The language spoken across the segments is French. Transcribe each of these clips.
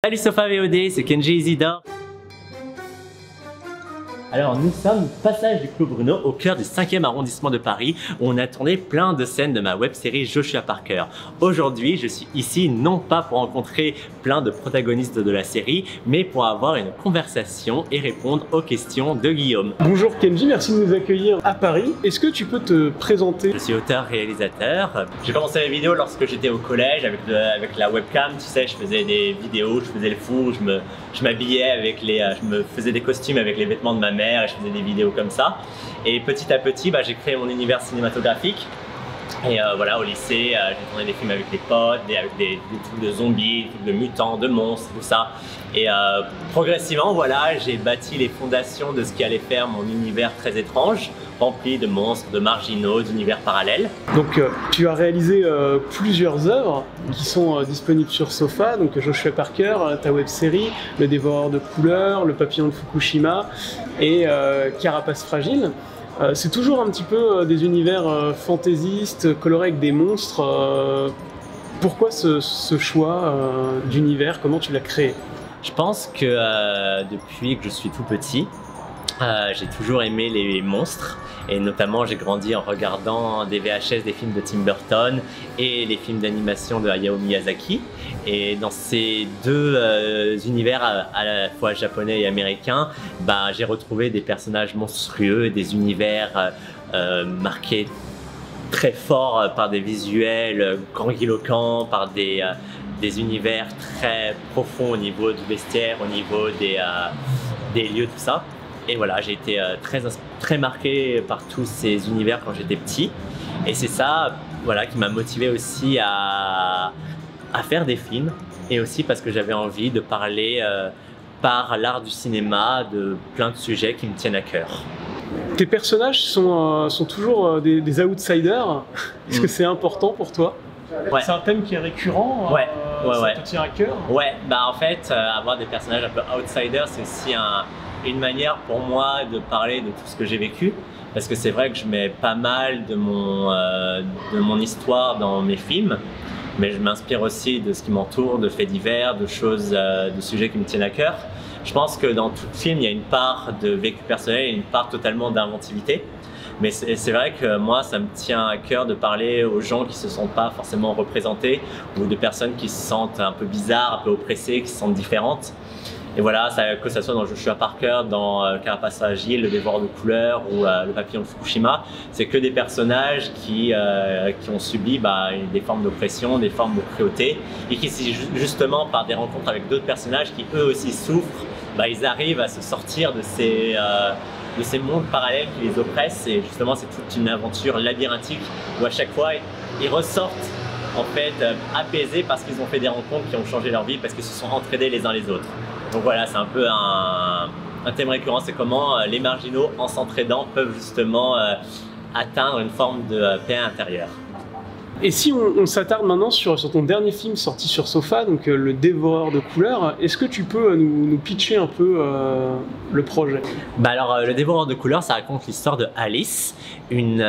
Salut Sofa VOD, c'est Kenji Isidore. Alors nous sommes passage du Clos Bruno au cœur du 5e arrondissement de Paris où on a tourné plein de scènes de ma web série Joshua Parker. Aujourd'hui je suis ici non pas pour rencontrer plein de protagonistes de la série mais pour avoir une conversation et répondre aux questions de Guillaume. Bonjour Kenji, merci de nous accueillir à Paris. Est-ce que tu peux te présenter? Je suis auteur-réalisateur. J'ai commencé les vidéos lorsque j'étais au collège avec la webcam, tu sais, je faisais des vidéos, je faisais le four, je m'habillais avec je me faisais des costumes avec les vêtements de ma mère et je faisais des vidéos comme ça. Et petit à petit, j'ai créé mon univers cinématographique. Et voilà, au lycée, j'ai tourné des films avec des potes, avec des trucs de zombies, des trucs de mutants, de monstres, tout ça. Et progressivement, voilà, j'ai bâti les fondations de ce qui allait faire mon univers très étrange, rempli de monstres, de marginaux, d'univers parallèles. Donc tu as réalisé plusieurs œuvres qui sont disponibles sur Sofa, donc Joshua Parker, ta web série, Le Dévoreur de couleurs, Le Papillon de Fukushima et Carapace fragile. C'est toujours un petit peu des univers fantaisistes, colorés avec des monstres. Pourquoi ce choix d'univers? Comment tu l'as créé? Je pense que depuis que je suis tout petit, j'ai toujours aimé les monstres. Et notamment, j'ai grandi en regardant des VHS des films de Tim Burton et les films d'animation de Hayao Miyazaki. Et dans ces deux univers à la fois japonais et américains, j'ai retrouvé des personnages monstrueux, des univers marqués très fort par des visuels grandiloquents, par des univers très profonds au niveau du bestiaire, au niveau des lieux, tout ça. Et voilà, j'ai été très marqué par tous ces univers quand j'étais petit. Et c'est ça, voilà, qui m'a motivé aussi à faire des films. Et aussi parce que j'avais envie de parler par l'art du cinéma de plein de sujets qui me tiennent à cœur. Tes personnages sont toujours des outsiders. Est-ce que c'est important pour toi? Ouais. C'est un thème qui est récurrent. Ouais. Ça te tient à cœur? Ouais, en fait, avoir des personnages un peu outsiders, c'est aussi une manière pour moi de parler de tout ce que j'ai vécu, parce que c'est vrai que je mets pas mal de mon histoire dans mes films, mais je m'inspire aussi de ce qui m'entoure, de faits divers, de choses, de sujets qui me tiennent à cœur. Je pense que dans tout film, il y a une part de vécu personnel et une part totalement d'inventivité. Mais c'est vrai que moi, ça me tient à cœur de parler aux gens qui ne se sentent pas forcément représentés ou de personnes qui se sentent un peu bizarres, un peu oppressées, qui se sentent différentes. Et voilà, que ça soit dans Joshua Parker, dans Carapace fragile, Le Dévoreur de couleurs ou Le Papillon de Fukushima, c'est que des personnages qui ont subi des formes d'oppression, des formes de cruauté et qui, justement, par des rencontres avec d'autres personnages qui eux aussi souffrent, ils arrivent à se sortir de ces mondes parallèles qui les oppressent. Et justement, c'est toute une aventure labyrinthique où à chaque fois, ils ressortent en fait apaisés parce qu'ils ont fait des rencontres qui ont changé leur vie, parce qu'ils se sont entraînés les uns les autres. Donc voilà, c'est un peu un thème récurrent, c'est comment les marginaux, en s'entraidant, peuvent justement atteindre une forme de paix intérieure. Et si on s'attarde maintenant sur ton dernier film sorti sur Sofa, donc Le Dévoreur de couleurs, est-ce que tu peux nous pitcher un peu le projet? Alors, Le Dévoreur de couleurs, ça raconte l'histoire de Alice, une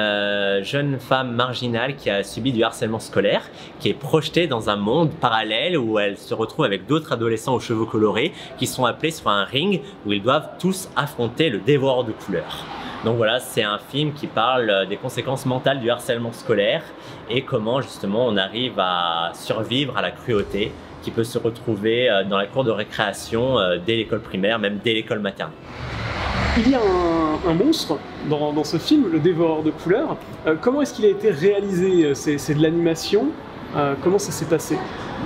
jeune femme marginale qui a subi du harcèlement scolaire, qui est projetée dans un monde parallèle où elle se retrouve avec d'autres adolescents aux cheveux colorés qui sont appelés sur un ring où ils doivent tous affronter le Dévoreur de couleurs. Donc voilà, c'est un film qui parle des conséquences mentales du harcèlement scolaire et comment justement on arrive à survivre à la cruauté qui peut se retrouver dans la cour de récréation dès l'école primaire, même dès l'école maternelle. Il y a un monstre dans ce film, Le Dévoreur de couleurs. Comment est-ce qu'il a été réalisé? C'est de l'animation? Comment ça s'est passé?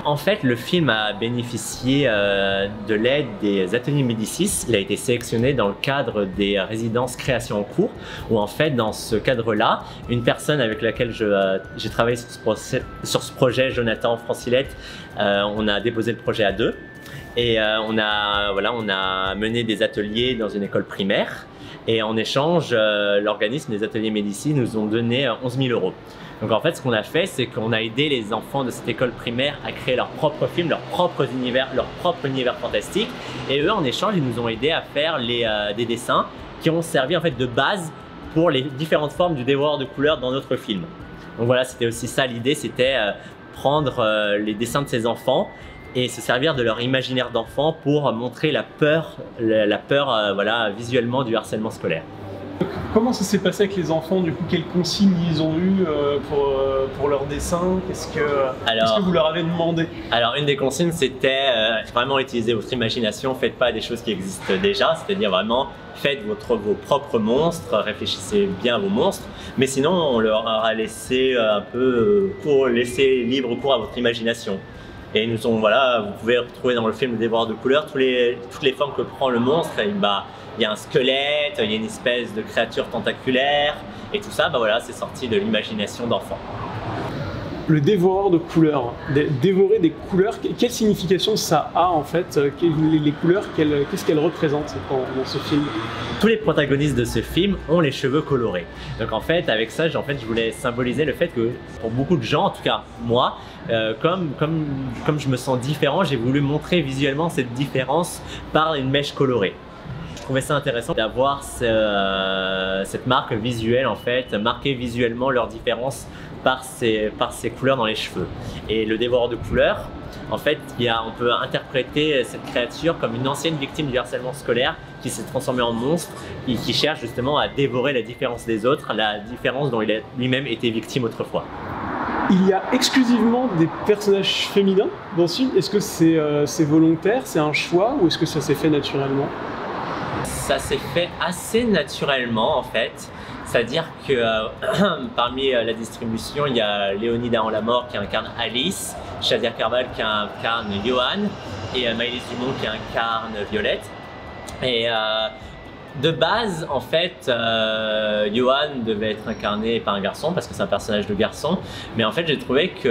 En fait, le film a bénéficié de l'aide des ateliers Médicis. Il a été sélectionné dans le cadre des résidences création en cours, où en fait, dans ce cadre-là, une personne avec laquelle j'ai travaillé sur ce projet, Jonathan Francilette, on a déposé le projet à deux. Et on a mené des ateliers dans une école primaire. Et en échange, l'organisme des ateliers Médicis nous ont donné 11 000 €. Donc en fait, ce qu'on a fait, c'est qu'on a aidé les enfants de cette école primaire à créer leurs propres films, leur propre univers fantastique. Et eux, en échange, ils nous ont aidés à faire des dessins qui ont servi en fait de base pour les différentes formes du dévoreur de couleurs dans notre film. Donc voilà, c'était aussi ça l'idée, c'était prendre les dessins de ces enfants et se servir de leur imaginaire d'enfant pour montrer la peur voilà, visuellement du harcèlement scolaire. Comment ça s'est passé avec les enfants, du coup, quelles consignes ils ont eues pour leur dessin? Qu'est-ce que vous leur avez demandé? Alors une des consignes c'était vraiment utiliser votre imagination, faites pas des choses qui existent déjà, c'est-à-dire vraiment faites vos propres monstres, réfléchissez bien à vos monstres, mais sinon on leur a laissé un peu laisser libre cours à votre imagination. Et ils nous ont, voilà, vous pouvez retrouver dans le film Le Dévoreur de couleurs toutes les formes que prend le monstre. Et bah, il y a un squelette, il y a une espèce de créature tentaculaire, et tout ça, bah voilà, c'est sorti de l'imagination d'enfant. Le dévoreur de couleurs, dévorer des couleurs, quelle signification ça a en fait? Les couleurs, qu'est-ce qu'elles représentent dans ce film? Tous les protagonistes de ce film ont les cheveux colorés. Donc en fait, avec ça, je voulais symboliser le fait que pour beaucoup de gens, en tout cas moi, comme je me sens différent, j'ai voulu montrer visuellement cette différence par une mèche colorée. Je trouvais ça intéressant d'avoir cette marque visuelle en fait, marquer visuellement leur différence par ces couleurs dans les cheveux. Et le dévoreur de couleurs, en fait, on peut interpréter cette créature comme une ancienne victime du harcèlement scolaire qui s'est transformée en monstre et qui cherche justement à dévorer la différence des autres, la différence dont il a lui-même été victime autrefois. Il y a exclusivement des personnages féminins dans ce film. Est-ce que c'est volontaire, c'est un choix, ou est-ce que ça s'est fait naturellement? Ça s'est fait assez naturellement en fait. C'est-à-dire que parmi la distribution, il y a Léonide Ahan-Lamort qui incarne Alice, Shadia Carval qui incarne Johan et Maëlys Dumont qui incarne Violette. Et de base, en fait, Johan devait être incarné par un garçon parce que c'est un personnage de garçon. Mais en fait, j'ai trouvé que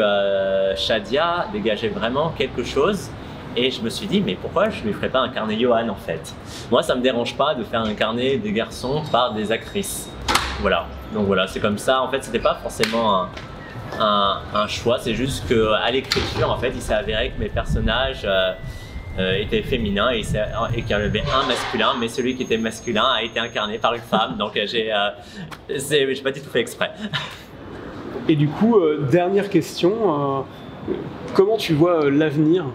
Shadia dégageait vraiment quelque chose. Et je me suis dit, mais pourquoi je ne lui ferais pas incarner Johan en fait? Moi, ça ne me dérange pas de faire incarner des garçons par des actrices. Voilà, donc voilà, c'est comme ça. En fait, c'était pas forcément un choix, c'est juste qu'à l'écriture, en fait, il s'est avéré que mes personnages étaient féminins et qu'il y en avait un masculin, mais celui qui était masculin a été incarné par une femme. Donc, j'ai pas du tout fait exprès. Et du coup, dernière question, comment tu vois l'avenir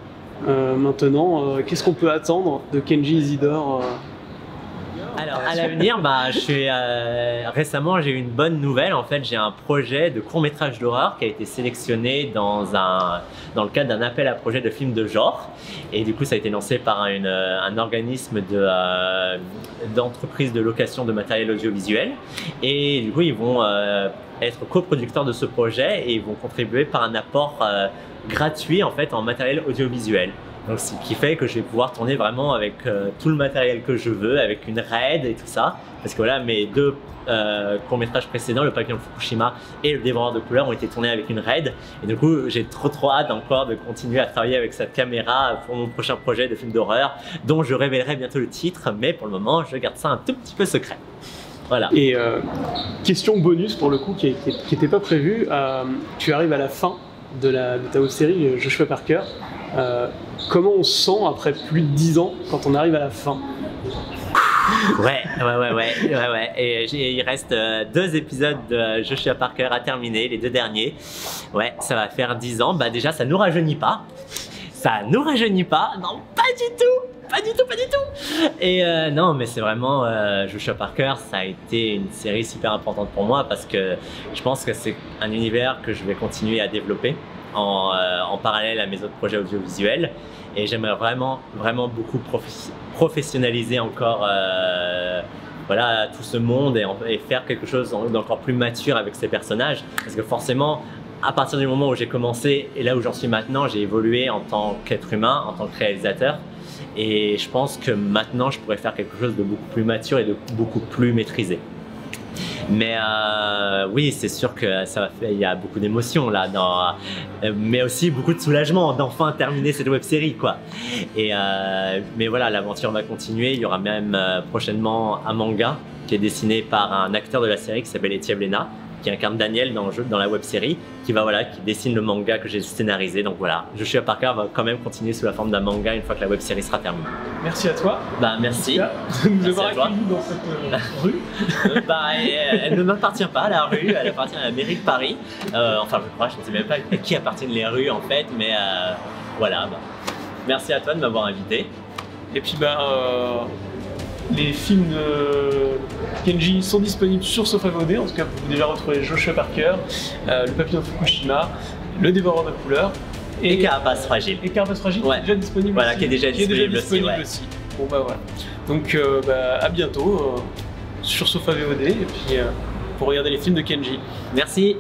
maintenant? Qu'est-ce qu'on peut attendre de Kenji Isidore? Alors à l'avenir, bah, récemment j'ai eu une bonne nouvelle. En fait, j'ai un projet de court-métrage d'horreur qui a été sélectionné dans le cadre d'un appel à projet de film de genre. Et du coup, ça a été lancé par un organisme d'entreprise de location de matériel audiovisuel. Et du coup, ils vont être coproducteurs de ce projet et ils vont contribuer par un apport gratuit en fait en matériel audiovisuel. Donc, ce qui fait que je vais pouvoir tourner vraiment avec tout le matériel que je veux, avec une RED et tout ça. Parce que voilà, mes deux courts-métrages précédents, Le Papillon de Fukushima et Le Dévoreur de couleurs, ont été tournés avec une RED. Et du coup, j'ai trop hâte encore de continuer à travailler avec cette caméra pour mon prochain projet de film d'horreur, dont je révélerai bientôt le titre, mais pour le moment, je garde ça un tout petit peu secret. Voilà. Et question bonus pour le coup, qui n'était pas prévue, tu arrives à la fin de ta web-série Joshua Parker. Comment on se sent après plus de 10 ans quand on arrive à la fin? Ouais. Et il reste 2 épisodes de Joshua Parker à terminer, les 2 derniers. Ouais, ça va faire 10 ans. Bah déjà, ça nous rajeunit pas. Ça nous rajeunit pas. Non, pas du tout. Pas du tout. Et non, mais c'est vraiment Joshua Parker, ça a été une série super importante pour moi parce que je pense que c'est un univers que je vais continuer à développer en parallèle à mes autres projets audiovisuels. Et j'aimerais vraiment beaucoup professionnaliser encore voilà, tout ce monde et faire quelque chose d'encore plus mature avec ces personnages. Parce que forcément, à partir du moment où j'ai commencé et là où j'en suis maintenant, j'ai évolué en tant qu'être humain, en tant que réalisateur. Et je pense que maintenant, je pourrais faire quelque chose de beaucoup plus mature et de beaucoup plus maîtrisé. Mais oui, c'est sûr que il y a beaucoup d'émotions là, mais aussi beaucoup de soulagement d'enfin terminer cette web-série, quoi. Mais voilà, l'aventure va continuer. Il y aura même prochainement un manga qui est dessiné par un acteur de la série qui s'appelle Etienne Blena, qui incarne Daniel dans la web-série, qui dessine le manga que j'ai scénarisé. Donc voilà, Joshua Parker va quand même continuer sous la forme d'un manga une fois que la web-série sera terminée. Merci à toi. Bah merci. De nous avoir accueillis dans cette rue. Elle ne m'appartient pas, la rue, elle appartient à la mairie de Paris. Enfin, je crois, je ne sais même pas à qui appartiennent les rues en fait, mais voilà. Merci à toi de m'avoir invité. Et puis les films de Kenji sont disponibles sur Sofa VOD. En tout cas, vous pouvez déjà retrouver Joshua Parker, Le Papillon de Fukushima, Le Dévoreur de couleurs et Carapace Fragile. Et Carapace Fragile ouais. qui est déjà disponible voilà, aussi. Qui est déjà disponible aussi. Bon voilà. Donc à bientôt sur Sofa VOD et puis pour regarder les films de Kenji. Merci.